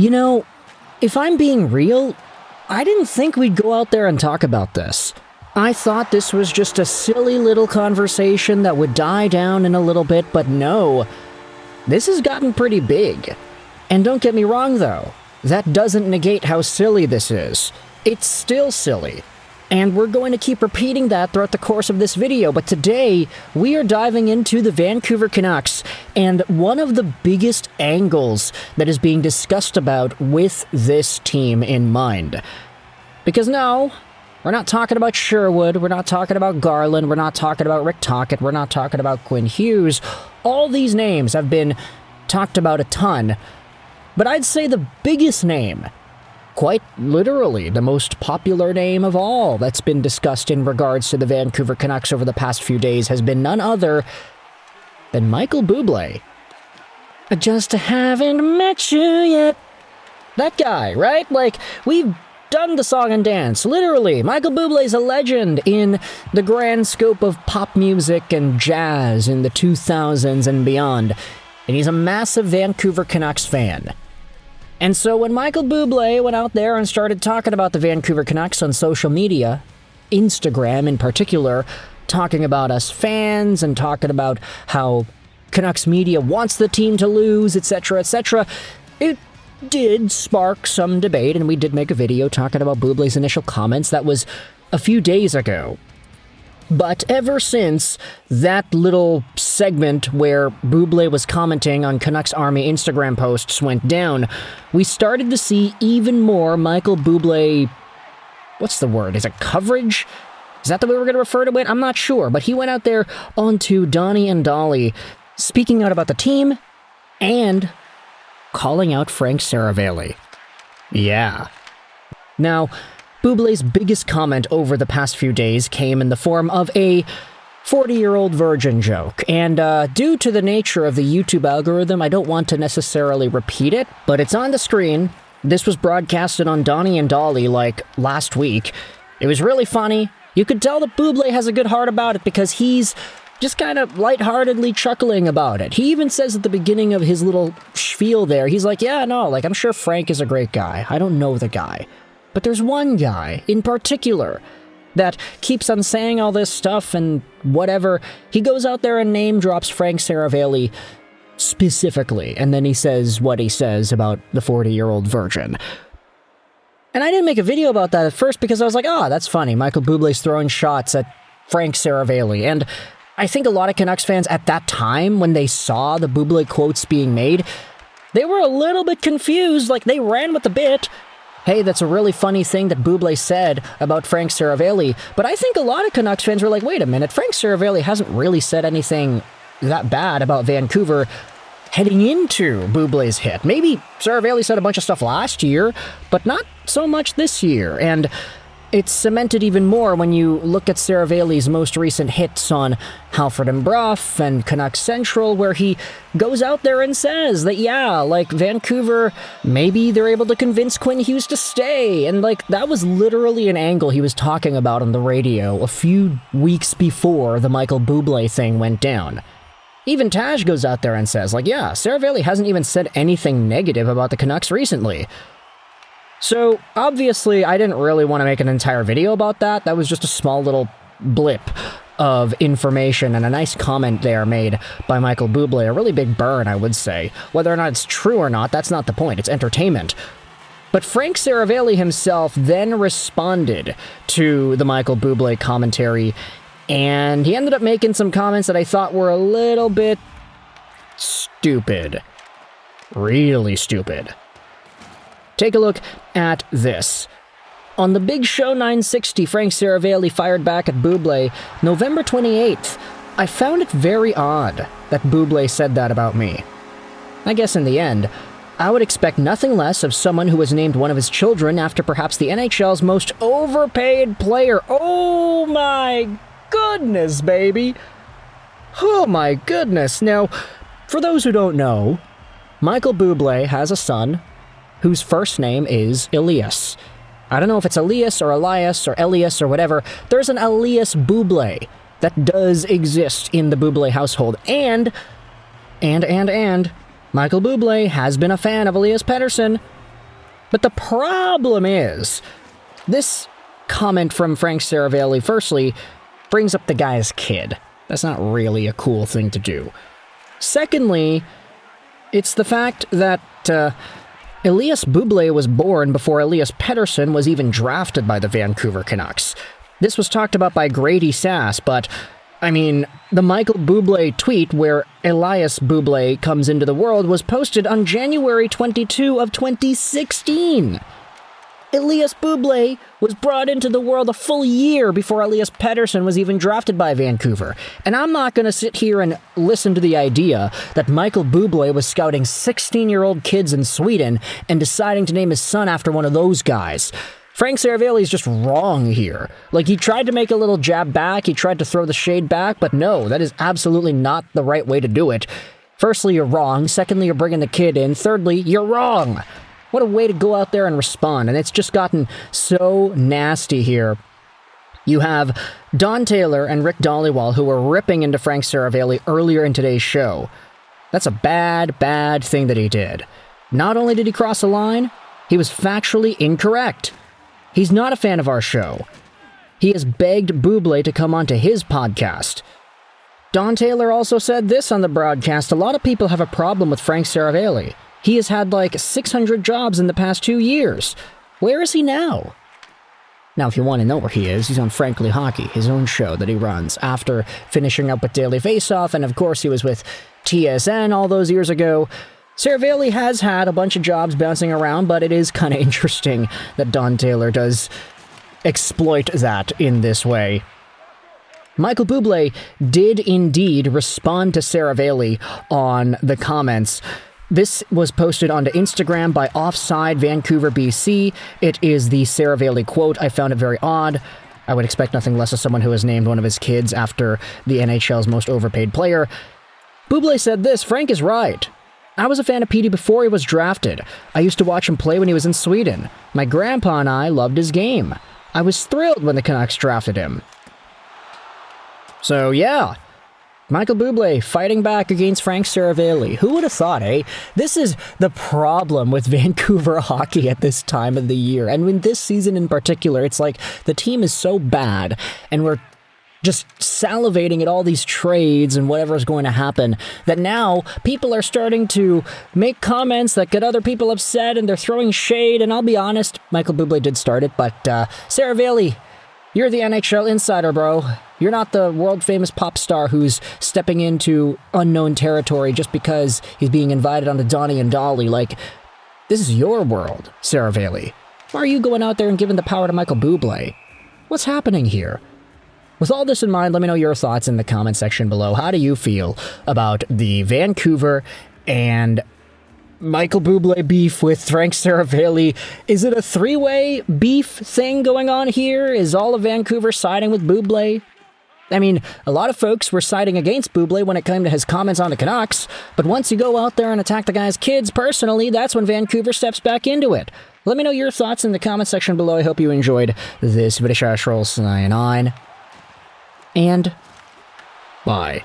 You know, if I'm being real, I didn't think we'd go out there and talk about this. I thought this was just a silly little conversation that would die down in a little bit, but no. This has gotten pretty big. And don't get me wrong though, that doesn't negate how silly this is. It's still silly. And we're going to keep repeating that throughout the course of this video, but today we are diving into the Vancouver Canucks and one of the biggest angles that is being discussed about with this team in mind. Because no, we're not talking about Sherwood, we're not talking about Garland, we're not talking about Rick Tocchet, we're not talking about Quinn Hughes. All these names have been talked about a ton, but I'd say the biggest name, quite literally the most popular name of all that's been discussed in regards to the Vancouver Canucks over the past few days has been none other than Michael Buble. I just haven't met you yet. That guy, right? Like, we've done the song and dance. Literally, Michael Buble is a legend in the grand scope of pop music and jazz in the 2000s and beyond. And he's a massive Vancouver Canucks fan. And so when Michael Buble went out there and started talking about the Vancouver Canucks on social media, Instagram in particular, talking about us fans and talking about how Canucks media wants the team to lose, etc., etc., it did spark some debate, and we did make a video talking about Buble's initial comments. That was a few days ago. But ever since that little segment where Buble was commenting on Canucks Army Instagram posts went down, we started to see even more Michael Buble, what's the word, is it coverage? Is that the way we're going to refer to it? I'm not sure, but he went out there onto Donnie and Dolly, speaking out about the team and calling out Frank Seravalli. Yeah. Now, Buble's biggest comment over the past few days came in the form of a 40-year-old virgin joke, and due to the nature of the YouTube algorithm, I don't want to necessarily repeat it, but it's on the screen. This was broadcasted on Donnie and Dolly, like, last week. It was really funny. You could tell that Buble has a good heart about it because he's just kind of lightheartedly chuckling about it. He even says at the beginning of his little spiel there, he's like, yeah, no, like, I'm sure Frank is a great guy. I don't know the guy. But there's one guy in particular that keeps on saying all this stuff and whatever. He goes out there and name drops Frank Seravalli specifically, and then he says what he says about the 40-year-old virgin. And I didn't make a video about that at first because I was like, oh, that's funny. Michael Buble's throwing shots at Frank Seravalli. And I think a lot of Canucks fans at that time, when they saw the Buble quotes being made, they were a little bit confused. Like, they ran with the bit. Hey, that's a really funny thing that Buble said about Frank Seravalli, but I think a lot of Canucks fans were like, wait a minute, Frank Seravalli hasn't really said anything that bad about Vancouver heading into Buble's hit. Maybe Seravalli said a bunch of stuff last year, but not so much this year, and it's cemented even more when you look at Seravalli's most recent hits on Halford and Brough and Canucks Central, where he goes out there and says that, yeah, like, Vancouver, maybe they're able to convince Quinn Hughes to stay, and, like, that was literally an angle he was talking about on the radio a few weeks before the Michael Buble thing went down. Even Taj goes out there and says, like, yeah, Seravalli hasn't even said anything negative about the Canucks recently. So, obviously, I didn't really want to make an entire video about that. That was just a small little blip of information and a nice comment there made by Michael Buble. A really big burn, I would say. Whether or not it's true or not, that's not the point. It's entertainment. But Frank Seravalli himself then responded to the Michael Buble commentary, and he ended up making some comments that I thought were a little bit stupid. Really stupid. Take a look at this. On the Big Show 960, Frank Seravalli fired back at Buble November 28th. I found it very odd that Buble said that about me. I guess in the end, I would expect nothing less of someone who has named one of his children after perhaps the NHL's most overpaid player. Oh my goodness, baby. Oh my goodness. Now, for those who don't know, Michael Buble has a son whose first name is Elias. I don't know if it's Elias or Elias or Elias or whatever. There's an Elias Buble that does exist in the Buble household. And Michael Buble has been a fan of Elias Pettersson. But the problem is, this comment from Frank Seravalli, firstly, brings up the guy's kid. That's not really a cool thing to do. Secondly, it's the fact that Elias Buble was born before Elias Pettersson was even drafted by the Vancouver Canucks. This was talked about by Grady Sass, but, I mean, the Michael Buble tweet where Elias Buble comes into the world was posted on January 22 of 2016. Elias Buble was brought into the world a full year before Elias Pettersson was even drafted by Vancouver. And I'm not going to sit here and listen to the idea that Michael Buble was scouting 16-year-old kids in Sweden and deciding to name his son after one of those guys. Frank Seravalli is just wrong here. Like, he tried to make a little jab back, he tried to throw the shade back, but no, that is absolutely not the right way to do it. Firstly, you're wrong. Secondly, you're bringing the kid in. Thirdly, you're wrong. What a way to go out there and respond, and it's just gotten so nasty here. You have Don Taylor and Rick Dhaliwal who were ripping into Frank Seravalli earlier in today's show. That's a bad, bad thing that he did. Not only did he cross a line, he was factually incorrect. He's not a fan of our show. He has begged Buble to come onto his podcast. Don Taylor also said this on the broadcast: a lot of people have a problem with Frank Seravalli. He has had like 600 jobs in the past 2 years. Where is he now? Now, if you want to know where he is, he's on Frankly Hockey, his own show that he runs after finishing up with Daily Faceoff, and of course he was with TSN all those years ago. Seravalli has had a bunch of jobs bouncing around, but it is kind of interesting that Don Taylor does exploit that in this way. Michael Buble did indeed respond to Seravalli on the comments. This was posted onto Instagram by Offside Vancouver, BC. It is the Seravalli quote. I found it very odd. I would expect nothing less of someone who has named one of his kids after the NHL's most overpaid player. Buble said this: Frank is right. I was a fan of Petey before he was drafted. I used to watch him play when he was in Sweden. My grandpa and I loved his game. I was thrilled when the Canucks drafted him. So yeah, Michael Buble fighting back against Frank Seravalli. Who would have thought, eh? This is the problem with Vancouver hockey at this time of the year. And in this season in particular, it's like the team is so bad and we're just salivating at all these trades and whatever is going to happen, that now people are starting to make comments that get other people upset and they're throwing shade. And I'll be honest, Michael Buble did start it, but Seravalli, you're the NHL insider, bro. You're not the world-famous pop star who's stepping into unknown territory just because he's being invited onto Donnie and Dolly. Like, this is your world, Seravalli. Why are you going out there and giving the power to Michael Buble? What's happening here? With all this in mind, let me know your thoughts in the comment section below. How do you feel about the Vancouver and Michael Buble beef with Frank Seravalli? Is it a three-way beef thing going on here? Is all of Vancouver siding with Buble? I mean, a lot of folks were siding against Buble when it came to his comments on the Canucks, but once you go out there and attack the guy's kids personally, that's when Vancouver steps back into it. Let me know your thoughts in the comment section below. I hope you enjoyed this video. And bye.